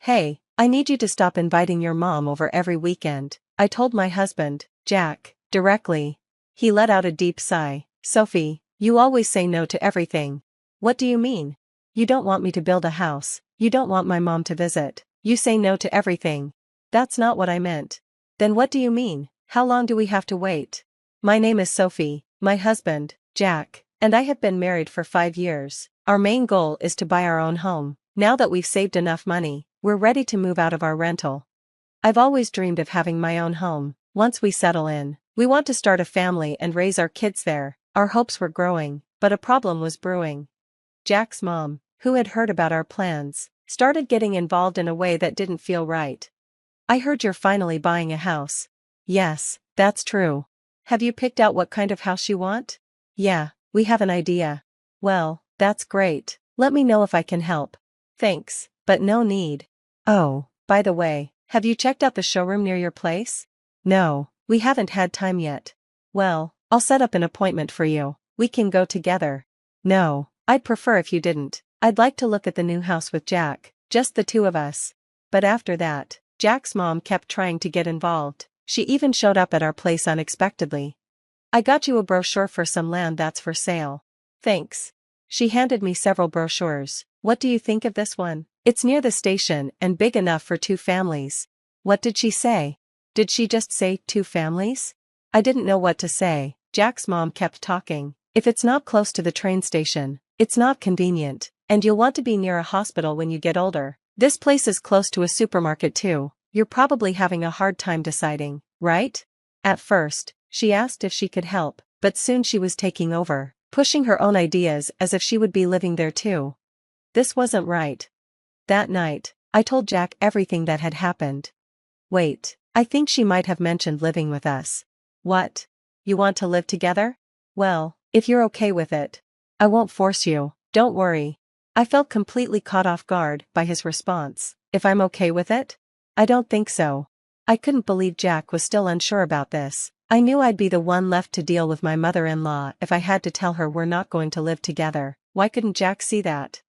Hey, I need you to stop inviting your mom over every weekend, I told my husband, Jack, directly. He let out a deep sigh. Sophie, you always say no to everything. What do you mean? You don't want me to build a house, you don't want my mom to visit, you say no to everything. That's not what I meant. Then what do you mean? How long do we have to wait? My name is Sophie, my husband, Jack, and I have been married for 5 years. Our main goal is to buy our own home. Now that we've saved enough money, we're ready to move out of our rental. I've always dreamed of having my own home. Once we settle in, we want to start a family and raise our kids there. Our hopes were growing, but a problem was brewing. Jack's mom, who had heard about our plans, started getting involved in a way that didn't feel right. I heard you're finally buying a house. Yes, that's true. Have you picked out what kind of house you want? Yeah, we have an idea. Well, that's great. Let me know if I can help. Thanks, but no need. Oh, by the way, have you checked out the showroom near your place? No, we haven't had time yet. Well, I'll set up an appointment for you. We can go together. No, I'd prefer if you didn't. I'd like to look at the new house with Jack, just the two of us. But after that, Jack's mom kept trying to get involved. She even showed up at our place unexpectedly. I got you a brochure for some land that's for sale. Thanks. She handed me several brochures. What do you think of this one? It's near the station and big enough for 2 families. What did she say? Did she just say 2 families? I didn't know what to say. Jack's mom kept talking. If it's not close to the train station, it's not convenient, and you'll want to be near a hospital when you get older. This place is close to a supermarket too. You're probably having a hard time deciding, right? At first, she asked if she could help, but soon she was taking over, pushing her own ideas as if she would be living there too. This wasn't right. That night, I told Jack everything that had happened. Wait, I think she might have mentioned living with us. What? You want to live together? Well, if you're okay with it. I won't force you, don't worry. I felt completely caught off guard by his response. If I'm okay with it? I don't think so. I couldn't believe Jack was still unsure about this. I knew I'd be the one left to deal with my mother-in-law if I had to tell her we're not going to live together. Why couldn't Jack see that?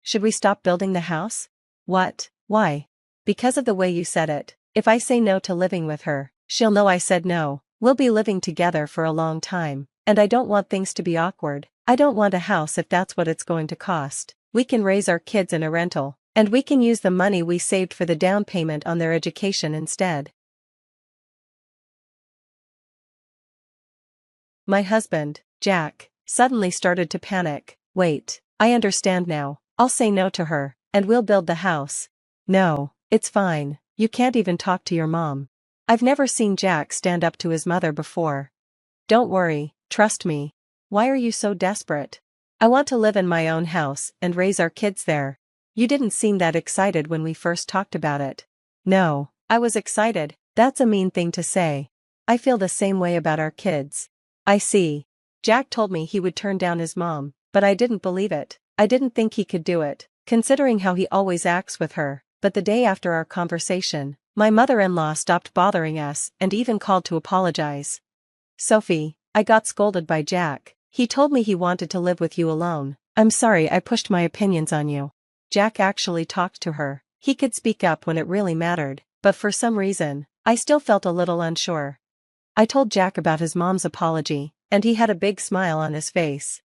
Should we stop building the house? What? Why? Because of the way you said it. If I say no to living with her, she'll know I said no. We'll be living together for a long time, and I don't want things to be awkward. I don't want a house if that's what it's going to cost. We can raise our kids in a rental, and we can use the money we saved for the down payment on their education instead. My husband, Jack, suddenly started to panic. Wait, I understand now. I'll say no to her, and we'll build the house. No, it's fine. You can't even talk to your mom. I've never seen Jack stand up to his mother before. Don't worry, trust me. Why are you so desperate? I want to live in my own house and raise our kids there. You didn't seem that excited when we first talked about it. No, I was excited. That's a mean thing to say. I feel the same way about our kids. I see. Jack told me he would turn down his mom, but I didn't believe it. I didn't think he could do it, considering how he always acts with her. But the day after our conversation, my mother-in-law stopped bothering us and even called to apologize. Sophie, I got scolded by Jack. He told me he wanted to live with you alone. I'm sorry I pushed my opinions on you. Jack actually talked to her. He could speak up when it really mattered, but for some reason, I still felt a little unsure. I told Jack about his mom's apology, and he had a big smile on his face.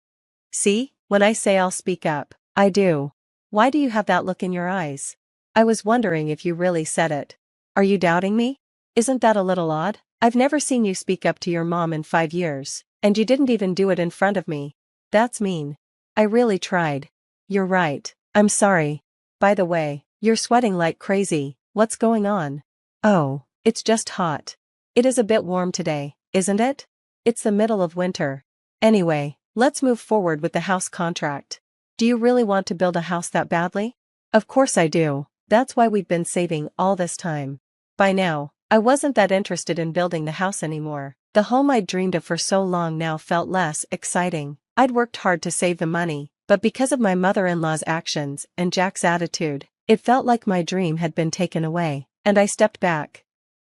See, when I say I'll speak up, I do. Why do you have that look in your eyes? I was wondering if you really said it. Are you doubting me? Isn't that a little odd? I've never seen you speak up to your mom in 5 years, and you didn't even do it in front of me. That's mean. I really tried. You're right, I'm sorry. By the way, you're sweating like crazy. What's going on? Oh, it's just hot. It is a bit warm today, isn't it? It's the middle of winter. Anyway, let's move forward with the house contract. Do you really want to build a house that badly? Of course I do. That's why we've been saving all this time. By now, I wasn't that interested in building the house anymore. The home I'd dreamed of for so long now felt less exciting. I'd worked hard to save the money, but because of my mother-in-law's actions and Jack's attitude, it felt like my dream had been taken away, and I stepped back.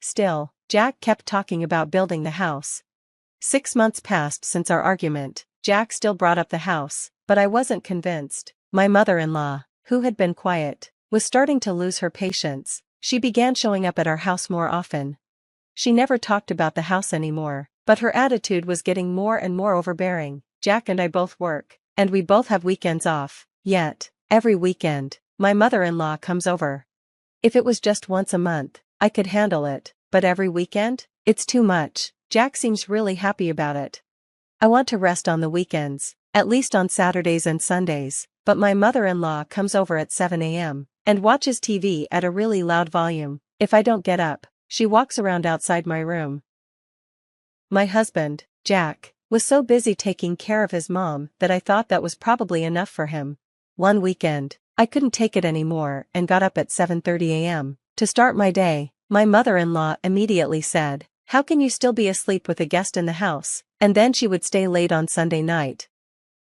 Still, Jack kept talking about building the house. 6 months passed since our argument. Jack still brought up the house, but I wasn't convinced. My mother-in-law, who had been quiet, was starting to lose her patience. She began showing up at our house more often. She never talked about the house anymore, but her attitude was getting more and more overbearing. Jack and I both work, and we both have weekends off, yet, every weekend, my mother-in-law comes over. If it was just once a month, I could handle it, but every weekend? It's too much. Jack seems really happy about it. I want to rest on the weekends, at least on Saturdays and Sundays, but my mother-in-law comes over at 7 a.m. and watches TV at a really loud volume. If I don't get up, she walks around outside my room. My husband, Jack, was so busy taking care of his mom that I thought that was probably enough for him. One weekend, I couldn't take it anymore and got up at 7:30 a.m. to start my day. My mother-in-law immediately said, "How can you still be asleep with a guest in the house?" And then she would stay late on Sunday night.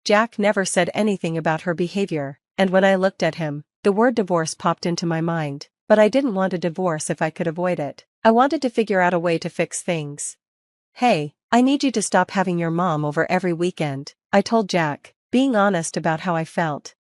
Jack never said anything about her behavior, and when I looked at him, the word divorce popped into my mind, but I didn't want a divorce if I could avoid it. I wanted to figure out a way to fix things. "Hey, I need you to stop having your mom over every weekend," I told Jack, being honest about how I felt.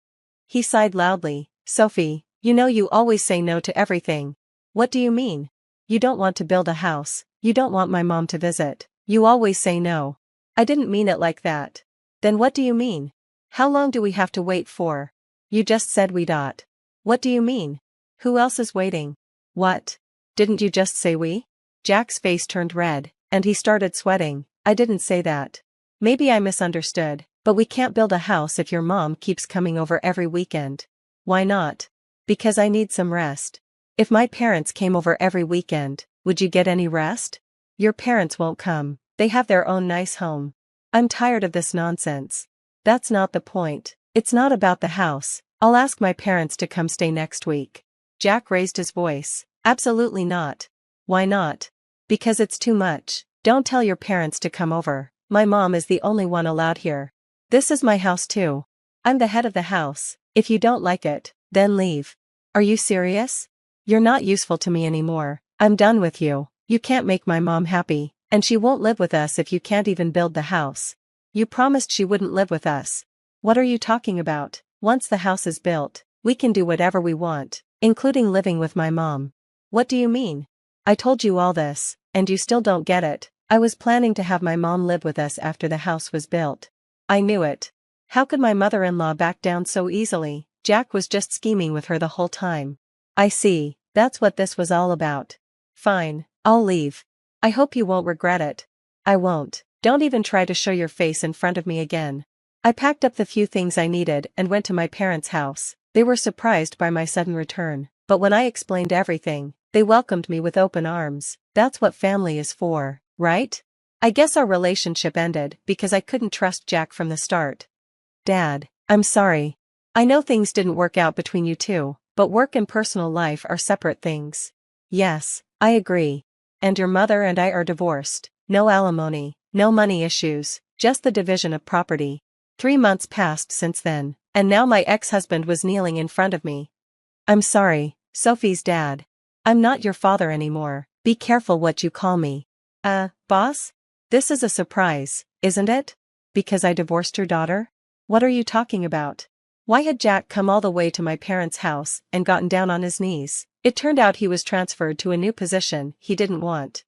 He sighed loudly. "Sophie, you know you always say no to everything." "What do you mean? You don't want to build a house, you don't want my mom to visit, you always say no." "I didn't mean it like that." "Then what do you mean? How long do we have to wait for?" "You just said we dot." "What do you mean? Who else is waiting?" "What? Didn't you just say we?" Jack's face turned red, and he started sweating. "I didn't say that. Maybe I misunderstood, but we can't build a house if your mom keeps coming over every weekend." "Why not?" "Because I need some rest." "If my parents came over every weekend, would you get any rest?" "Your parents won't come, they have their own nice home." "I'm tired of this nonsense." "That's not the point. It's not about the house. I'll ask my parents to come stay next week." Jack raised his voice. "Absolutely not." "Why not?" "Because it's too much. Don't tell your parents to come over. My mom is the only one allowed here. This is my house too. I'm the head of the house. If you don't like it, then leave." "Are you serious? You're not useful to me anymore. I'm done with you. You can't make my mom happy, and she won't live with us if you can't even build the house." "You promised she wouldn't live with us." "What are you talking about? Once the house is built, we can do whatever we want, including living with my mom." "What do you mean?" "I told you all this, and you still don't get it. I was planning to have my mom live with us after the house was built." "I knew it. How could my mother-in-law back down so easily?" Jack was just scheming with her the whole time. "I see, that's what this was all about." "Fine, I'll leave. I hope you won't regret it." "I won't. Don't even try to show your face in front of me again." I packed up the few things I needed and went to my parents' house. They were surprised by my sudden return, but when I explained everything, they welcomed me with open arms. That's what family is for, right? I guess our relationship ended because I couldn't trust Jack from the start. "Dad, I'm sorry. I know things didn't work out between you two, but work and personal life are separate things." "Yes, I agree. And your mother and I are divorced. No alimony, no money issues, just the division of property." 3 months passed since then, and now my ex-husband was kneeling in front of me. "I'm sorry, Sophie's dad. I'm not your father anymore. Be careful what you call me." Boss? This is a surprise, isn't it? Because I divorced your daughter?" "What are you talking about?" Why had Jack come all the way to my parents' house and gotten down on his knees? It turned out he was transferred to a new position he didn't want.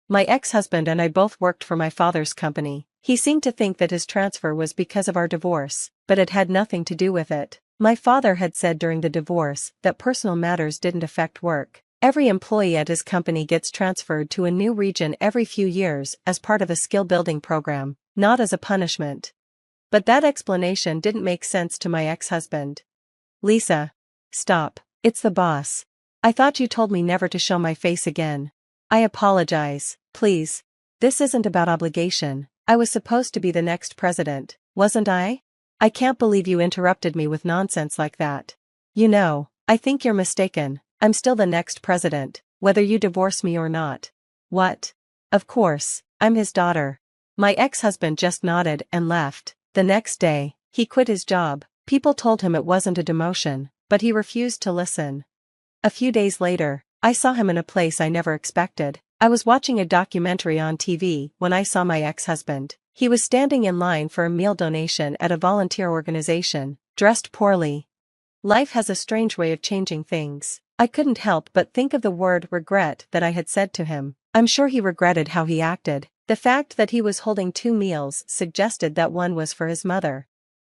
My ex-husband and I both worked for my father's company. He seemed to think that his transfer was because of our divorce, but it had nothing to do with it. My father had said during the divorce that personal matters didn't affect work. Every employee at his company gets transferred to a new region every few years as part of a skill-building program, not as a punishment. But that explanation didn't make sense to my ex-husband. "Lisa. Stop, it's the boss. I thought you told me never to show my face again." "I apologize, please. This isn't about obligation. I was supposed to be the next president, wasn't I?" "I can't believe you interrupted me with nonsense like that. You know, I think you're mistaken. I'm still the next president, whether you divorce me or not." "What? Of course, I'm his daughter." My ex-husband just nodded and left. The next day, he quit his job. People told him it wasn't a demotion, but he refused to listen. A few days later, I saw him in a place I never expected. I was watching a documentary on TV when I saw my ex-husband. He was standing in line for a meal donation at a volunteer organization. dressed poorly. Life has a strange way of changing things. I couldn't help but think of the word regret that I had said to him. I'm sure he regretted how he acted. The fact that he was holding 2 meals suggested that one was for his mother.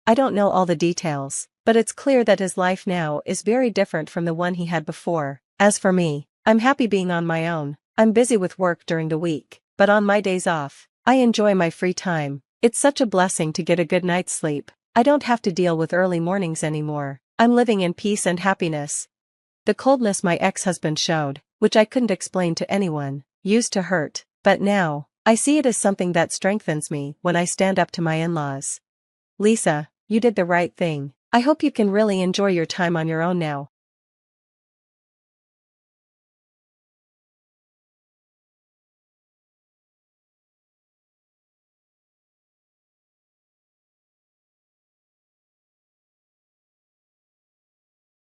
I don't know all the details, but it's clear that his life now is very different from the one he had before. As for me, I'm happy being on my own. I'm busy with work during the week, but on my days off, I enjoy my free time. It's such a blessing to get a good night's sleep. I don't have to deal with early mornings anymore. I'm living in peace and happiness. The coldness my ex-husband showed, which I couldn't explain to anyone, used to hurt, but now, I see it as something that strengthens me when I stand up to my in-laws. Lisa, you did the right thing. I hope you can really enjoy your time on your own now.